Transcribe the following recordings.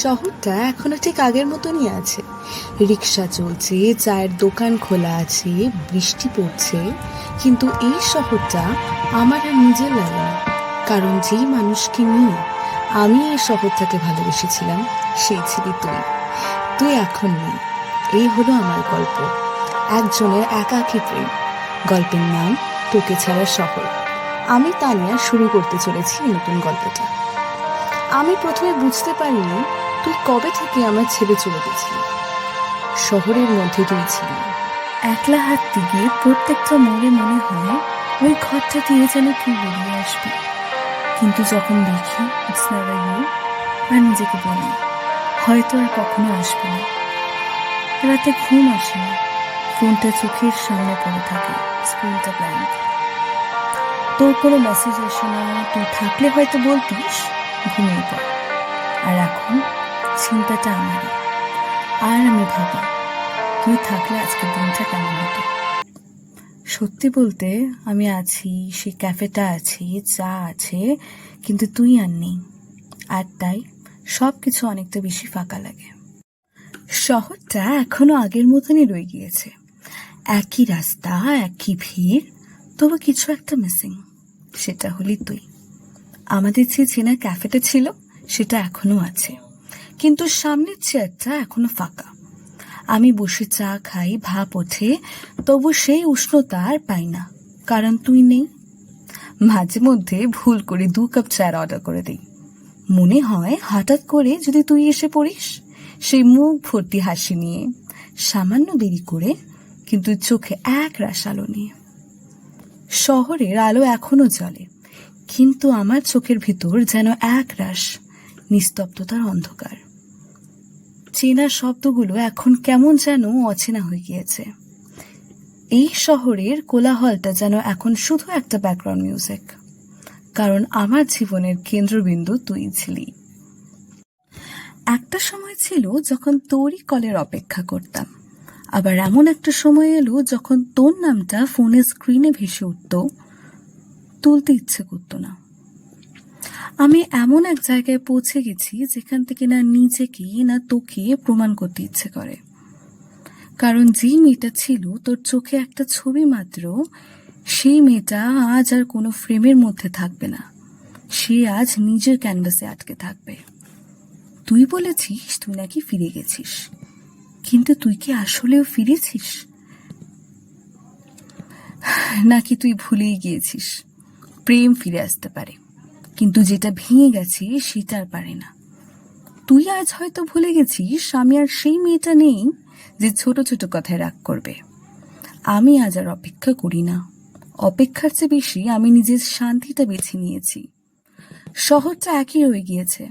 শহরটা এখনো ঠিক আগের মতনই আছে। রিক্সা চলছে, চায়ের দোকান খোলা আছে, বৃষ্টি পড়ছে। কিন্তু এই শহরটা আমার আর নিজের লাগে না। কারণ যেই মানুষকে নিয়ে আমি এই শহরটাকে ভালোবেসেছিলাম, সেই ছিলি তুই। তুই এখন নেই। এই হলো আমার গল্প, একজনের একাকী প্রেম। গল্পের নাম তোকে ছাড়া শহর। আমি তানিয়া শুরু করতে চলেছি এই নতুন গল্পটা। আমি প্রথমে বুঝতে পারিনি তুই কবে থেকে আমার ছেড়ে চলে গেছিলি। শহরের মধ্যে তুই ছিলি, একলা হাঁটতে গিয়ে প্রত্যেকটা মোড়ে মনে হয় ওই ঘরটা দিয়ে যেন তুই বেরিয়ে আসবি। কিন্তু যখন দেখি ইটস নেভার ইউ, আর নিজেকে বলি হয়তো আর কখনো আসবে না। রাতে ঘুম আসে না, ফোনটা চোখের সামনে পড়ে থাকে, স্ক্রিনটা ব্ল্যাঙ্ক। তোর কোনো মেসেজ আসে না, তুই থাকলে হয়তো বলতিস ঘুমিয়ে পড়। আর এখন চিন্তাটা আমারই। আর আমি ভাবি তুই থাকলে আজকের দিনটা কেমন হতো। সত্যি বলতে আমি আছি, সেই ক্যাফেটা আছে, চা আছে, কিন্তু তুই আর নেই। আর তাই সব কিছু অনেকটা বেশি ফাঁকা লাগে। শহরটা এখনো আগের মতনই রয়ে গিয়েছে, একই রাস্তা, একই ভিড়, তবু কিছু একটা মিসিং। সেটা হলি তুই। আমাদের যে চেনা ক্যাফেটা ছিল সেটা এখনো আছে, কিন্তু সামনের চেয়ারটা এখনো ফাঁকা। আমি বসে চা খাই, ভাপ ওঠে, তবু সেই উষ্ণতা আর পাই না, কারণ তুই নেই। মাঝে মধ্যে ভুল করে 2 কাপ চায়ের অর্ডার করে দিই। মনে হয় হঠাৎ করে যদি তুই এসে পড়িস, সেই মুখ ভর্তি হাসি নিয়ে, সামান্য দেরি করে, কিন্তু চোখে এক রাশ আলো নিয়ে। শহরের আলো এখনো জ্বলে, কিন্তু আমার চোখের ভিতর যেন এক রাশ নিস্তব্ধতার অন্ধকার। চেনা শব্দগুলো এখন কেমন যেন অচেনা হয়ে গিয়েছে। এই শহরের কোলাহলটা যেন এখন শুধু একটা ব্যাকগ্রাউন্ড মিউজিক, কারণ আমার জীবনের কেন্দ্রবিন্দু তুই ছিলি। একটা সময় ছিল যখন তোরই কলের অপেক্ষা করতাম, আবার এমন একটা সময় এলো যখন তোর নামটা ফোনের স্ক্রিনে ভেসে উঠত, তুলতে ইচ্ছে করতো না। আমি এমন এক জায়গায় পৌঁছে গেছি যেখান থেকে না নিজেকে না তোকে প্রমাণ করতে ইচ্ছে করে। কারণ যে মেয়েটা ছিল তোর চোখে একটা ছবি মাত্র, সেই মেয়েটা আজ আর কোনো ফ্রেমের মধ্যে থাকবে না। সে আজ নিজের ক্যানভাসে আটকে থাকবে। তুই বলেছিস তুই নাকি ফিরে গেছিস, কিন্তু তুই কি আসলেও ফিরেছিস, নাকি তুই ভুলেই গিয়েছিস? প্রেম ফিরে আসতে পারে, কিন্তু যেটা ভেঙে গেছে সেটা আর পারে না। তুই আজ হয়তো ভুলে গেছিস আমি আর সেই মেয়েটা নেই যে ছোট ছোট কথায় রাগ করবে। আমি আজ আর অপেক্ষা করি না। অপেক্ষার চেয়ে বেশি আমি নিজের শান্তিটা বেছে নিয়েছি। শহরটা একই রয়ে গিয়েছে,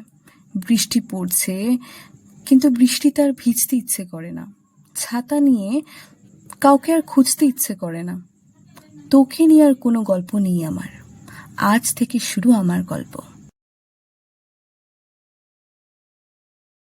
বৃষ্টি পড়ছে, কিন্তু বৃষ্টিতে আর ভিজতে ইচ্ছে করে না। ছাতা নিয়ে কাউকে আর খুঁজতে ইচ্ছে করে না। তোকে নিয়ে আর কোনো গল্প নেই আমার। আজ থেকে শুরু আমার গল্প।